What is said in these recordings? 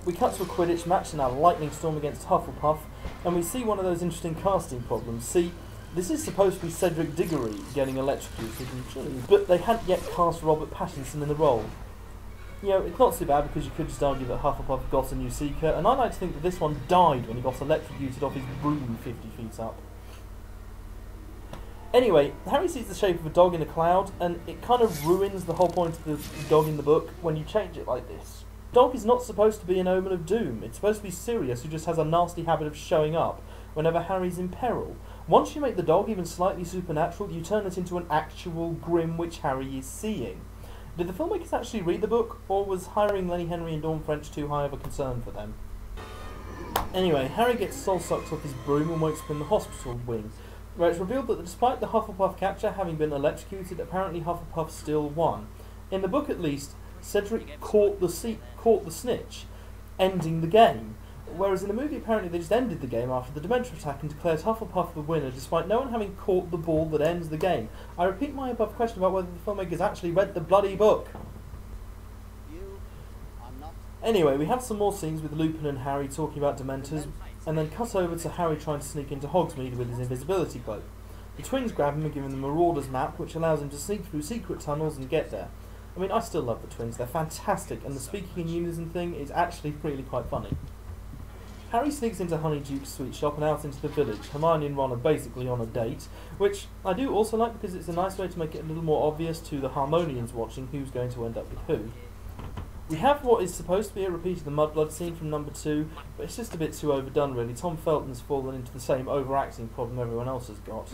we cut to a Quidditch match in our lightning storm against Hufflepuff, and we see one of those interesting casting problems. See, this is supposed to be Cedric Diggory getting electrocuted, but they hadn't yet cast Robert Pattinson in the role. You know, it's not too bad because you could just argue that Hufflepuff got a new seeker, and I like to think that this one died when he got electrocuted off his broom 50 feet up. Anyway, Harry sees the shape of a dog in a cloud, and it kind of ruins the whole point of the dog in the book when you change it like this. Dog is not supposed to be an omen of doom. It's supposed to be Sirius, who just has a nasty habit of showing up whenever Harry's in peril. Once you make the dog even slightly supernatural, you turn it into an actual grim which Harry is seeing. Did the filmmakers actually read the book, or was hiring Lenny Henry and Dawn French too high of a concern for them? Anyway, Harry gets soul sucked off his broom and wakes up in the hospital wing, where it's revealed that despite the Hufflepuff catcher having been electrocuted, apparently Hufflepuff still won. In the book at least, Cedric caught the snitch, ending the game, whereas in the movie apparently they just ended the game after the Dementor attack and declared Hufflepuff the winner despite no one having caught the ball that ends the game. I repeat my above question about whether the filmmakers actually read the bloody book. Anyway, we have some more scenes with Lupin and Harry talking about Dementors, and then cut over to Harry trying to sneak into Hogsmeade with his invisibility cloak. The twins grab him and give him the Marauders map, which allows him to sneak through secret tunnels and get there. I mean, I still love the twins, they're fantastic, and the speaking in unison thing is actually really quite funny. Harry sneaks into Honeyduke's sweet shop and out into the village. Hermione and Ron are basically on a date, which I do also like because it's a nice way to make it a little more obvious to the Harmonians watching who's going to end up with who. We have what is supposed to be a repeat of the Mudblood scene from number 2, but it's just a bit too overdone really. Tom Felton's fallen into the same overacting problem everyone else has got.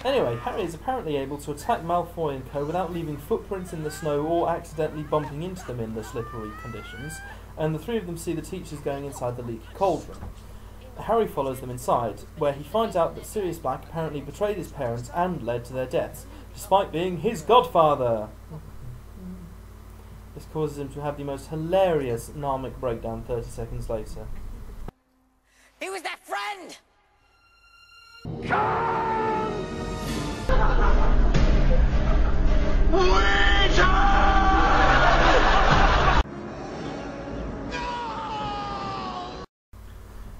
Anyway, Harry is apparently able to attack Malfoy and co without leaving footprints in the snow or accidentally bumping into them in the slippery conditions, and the three of them see the teachers going inside the leaky cauldron. Harry follows them inside, where he finds out that Sirius Black apparently betrayed his parents and led to their deaths, despite being his godfather! This causes him to have the most hilarious Narmic breakdown 30 seconds later. He was their friend!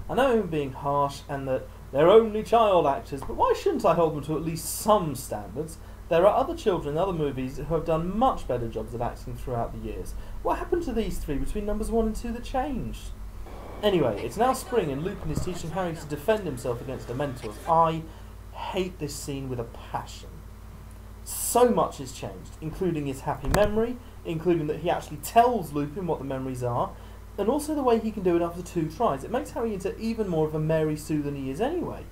I know I'm being harsh and that they're only child actors, but why shouldn't I hold them to at least some standards? There are other children in other movies who have done much better jobs at acting throughout the years. What happened to these three between numbers 1 and 2 that changed? Anyway, it's now spring and Lupin is teaching Harry to defend himself against Dementors. I hate this scene with a passion. So much has changed, including his happy memory, including that he actually tells Lupin what the memories are, and also the way he can do it after 2 tries. It makes Harry into even more of a Mary Sue than he is anyway.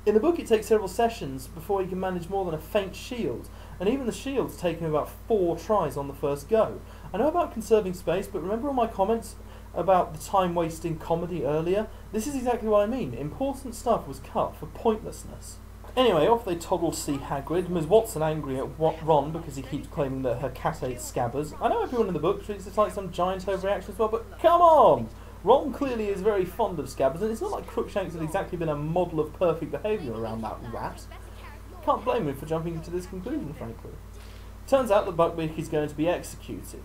In the book it takes several sessions before he can manage more than a faint shield, and even the shields take him about 4 tries on the first go. I know about conserving space, but remember all my comments about the time-wasting comedy earlier? This is exactly what I mean. Important stuff was cut for pointlessness. Anyway, off they toddle to see Hagrid. Ms. Watson angry at Ron because he keeps claiming that her cat ate Scabbers. I know everyone in the book treats it like some giant overreaction as well, but come on! Ron clearly is very fond of Scabbers, and it's not like Crookshanks has exactly been a model of perfect behaviour around that rat. Can't blame him for jumping to this conclusion, frankly. Turns out that Buckbeak is going to be executed.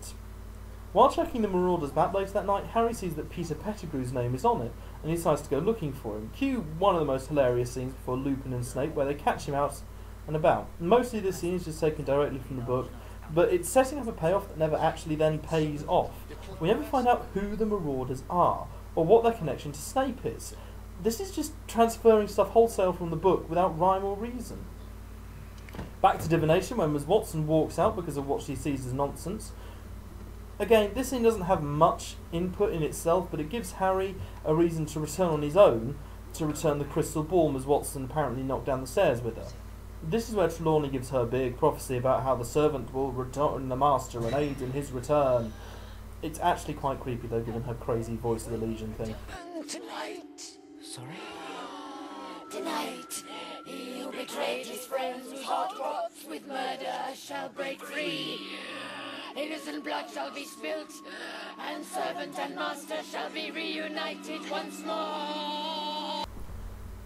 While checking the Marauders map later that night, Harry sees that Peter Pettigrew's name is on it, and he decides to go looking for him. Cue one of the most hilarious scenes before Lupin and Snape, where they catch him out and about. Mostly this scene is just taken directly from the book, but it's setting up a payoff that never actually then pays off. We never find out who the Marauders are, or what their connection to Snape is. This is just transferring stuff wholesale from the book without rhyme or reason. Back to divination, when Ms. Watson walks out because of what she sees as nonsense. Again, this scene doesn't have much input in itself, but it gives Harry a reason to return on his own, to return the crystal ball Ms. Watson apparently knocked down the stairs with her. This is where Trelawney gives her big prophecy about how the servant will return the master and aid in his return. It's actually quite creepy though, given her crazy voice of the Legion thing. Tonight. Sorry? Tonight, he who betrayed his friends whose heart rots with murder shall break free. Innocent blood shall be spilt, and servant and master shall be reunited once more.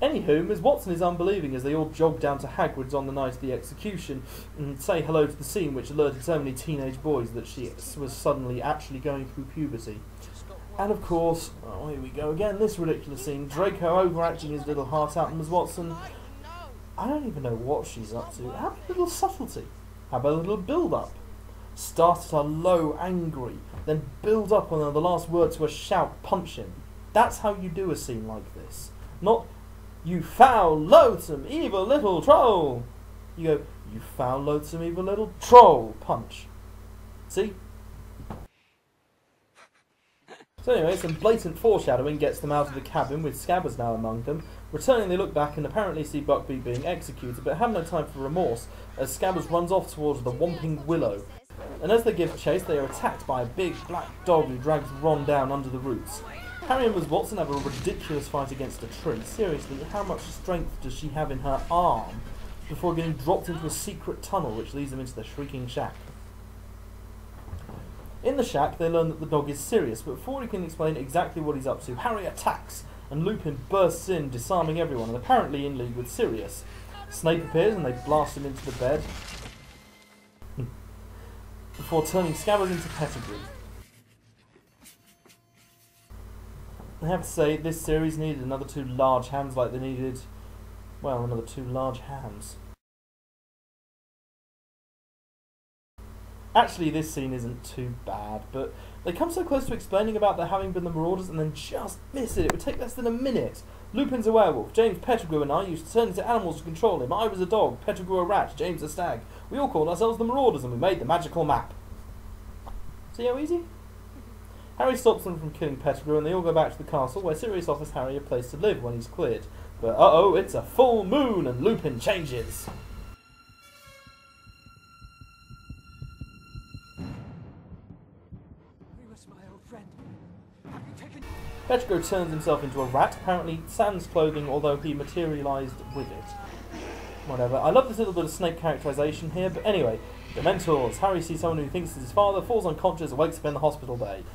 Anywho, Ms. Watson is unbelieving as they all jog down to Hagrid's on the night of the execution and say hello to the scene which alerted so many teenage boys that she was suddenly actually going through puberty. And of course, oh, here we go again, this ridiculous scene, Draco overacting his little heart out and Ms. Watson, I don't even know what she's up to. How about a little subtlety? How about a little build-up? Start at a low, angry, then build up on the last word to a shout, punch him. That's how you do a scene like this. Not, you foul, loathsome, evil little troll. You go, you foul, loathsome, evil little troll, punch. See? So anyway, some blatant foreshadowing gets them out of the cabin with Scabbers now among them. Returning, they look back and apparently see Buckbeak being executed, but have no time for remorse as Scabbers runs off towards the Whomping Willow. And as they give chase, they are attacked by a big black dog who drags Ron down under the roots. Harry and Ms. Watson have a ridiculous fight against a tree. Seriously, how much strength does she have in her arm before getting dropped into a secret tunnel which leads them into the Shrieking Shack? In the shack, they learn that the dog is Sirius, but before he can explain exactly what he's up to, Harry attacks, and Lupin bursts in, disarming everyone, and apparently in league with Sirius. Snape appears, and they blast him into the bed, before turning Scabbers into Pettigrew. I have to say, this series needed another 2 large hams like they needed, well, another 2 large hams. Actually, this scene isn't too bad, but they come so close to explaining about there having been the Marauders and then just miss it. It would take less than a minute. Lupin's a werewolf. James Pettigrew and I used to turn into animals to control him. I was a dog, Pettigrew a rat, James a stag. We all called ourselves the Marauders and we made the magical map. See how easy? Harry stops them from killing Pettigrew and they all go back to the castle where Sirius offers Harry a place to live when he's cleared. But uh-oh, it's a full moon and Lupin changes. Pettigrew turns himself into a rat, apparently sans clothing, although he materialised with it. Whatever. I love this little bit of Snape characterisation here, but anyway, Dementors. Harry sees someone who thinks is his father, falls unconscious, wakes up in the hospital bay.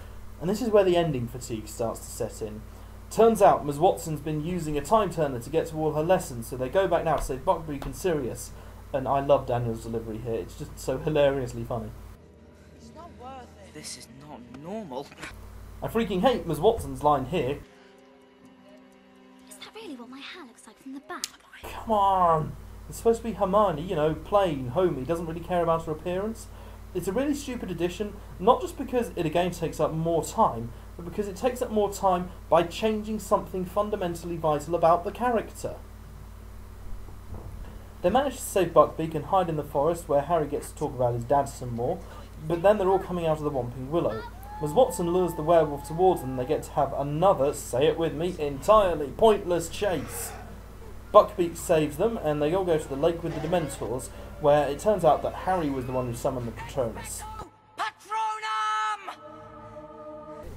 And this is where the ending fatigue starts to set in. Turns out Ms. Watson's been using a time turner to get to all her lessons, so they go back now to save Buckbeak and Sirius. And I love Daniel's delivery here, it's just so hilariously funny. It's not worth it. This is not normal. I freaking hate Ms. Watson's line here. Is that really what my hair looks like from the back? Come on! It's supposed to be Hermione, you know, plain, homey, doesn't really care about her appearance. It's a really stupid addition, not just because it again takes up more time, but because it takes up more time by changing something fundamentally vital about the character. They manage to save Buckbeak and hide in the forest where Harry gets to talk about his dad some more, but then they're all coming out of the Whomping Willow. Ms. Watson lures the werewolf towards them and they get to have another, say it with me, entirely pointless chase. Buckbeak saves them and they all go to the lake with the Dementors, where it turns out that Harry was the one who summoned the Patronus. Patronum!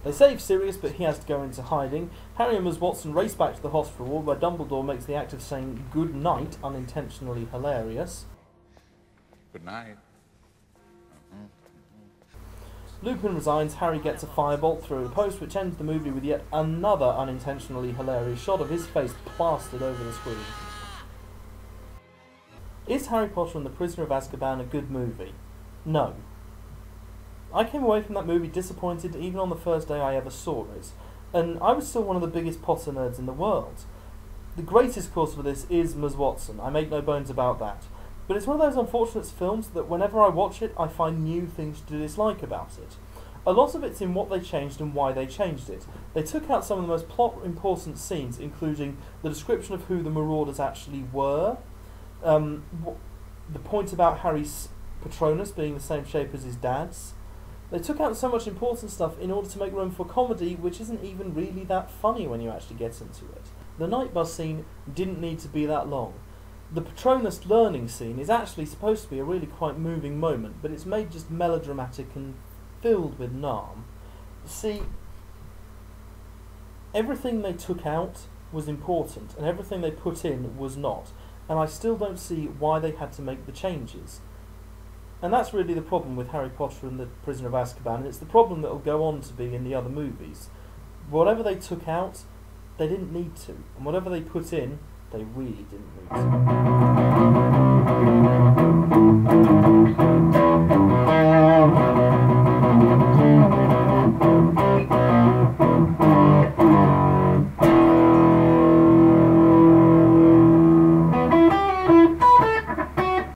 They save Sirius, but he has to go into hiding. Harry and Ms. Watson race back to the hospital ward, where Dumbledore makes the act of saying good night unintentionally hilarious. Good night. Lupin resigns, Harry gets a firebolt through the post, which ends the movie with yet another unintentionally hilarious shot of his face plastered over the screen. Is Harry Potter and the Prisoner of Azkaban a good movie? No. I came away from that movie disappointed even on the first day I ever saw it, and I was still one of the biggest Potter nerds in the world. The greatest cause for this is Ms. Watson, I make no bones about that. But it's one of those unfortunate films that whenever I watch it, I find new things to dislike about it. A lot of it's in what they changed and why they changed it. They took out some of the most plot-important scenes, including the description of who the Marauders actually were, the point about Harry's Patronus being the same shape as his dad's. They took out so much important stuff in order to make room for comedy, which isn't even really that funny when you actually get into it. The night bus scene didn't need to be that long. The Patronus learning scene is actually supposed to be a really quite moving moment, but it's made just melodramatic and filled with narm. See, everything they took out was important, and everything they put in was not, and I still don't see why they had to make the changes. And that's really the problem with Harry Potter and the Prisoner of Azkaban, and it's the problem that will go on to be in the other movies. Whatever they took out, they didn't need to, and whatever they put in, they really didn't need to.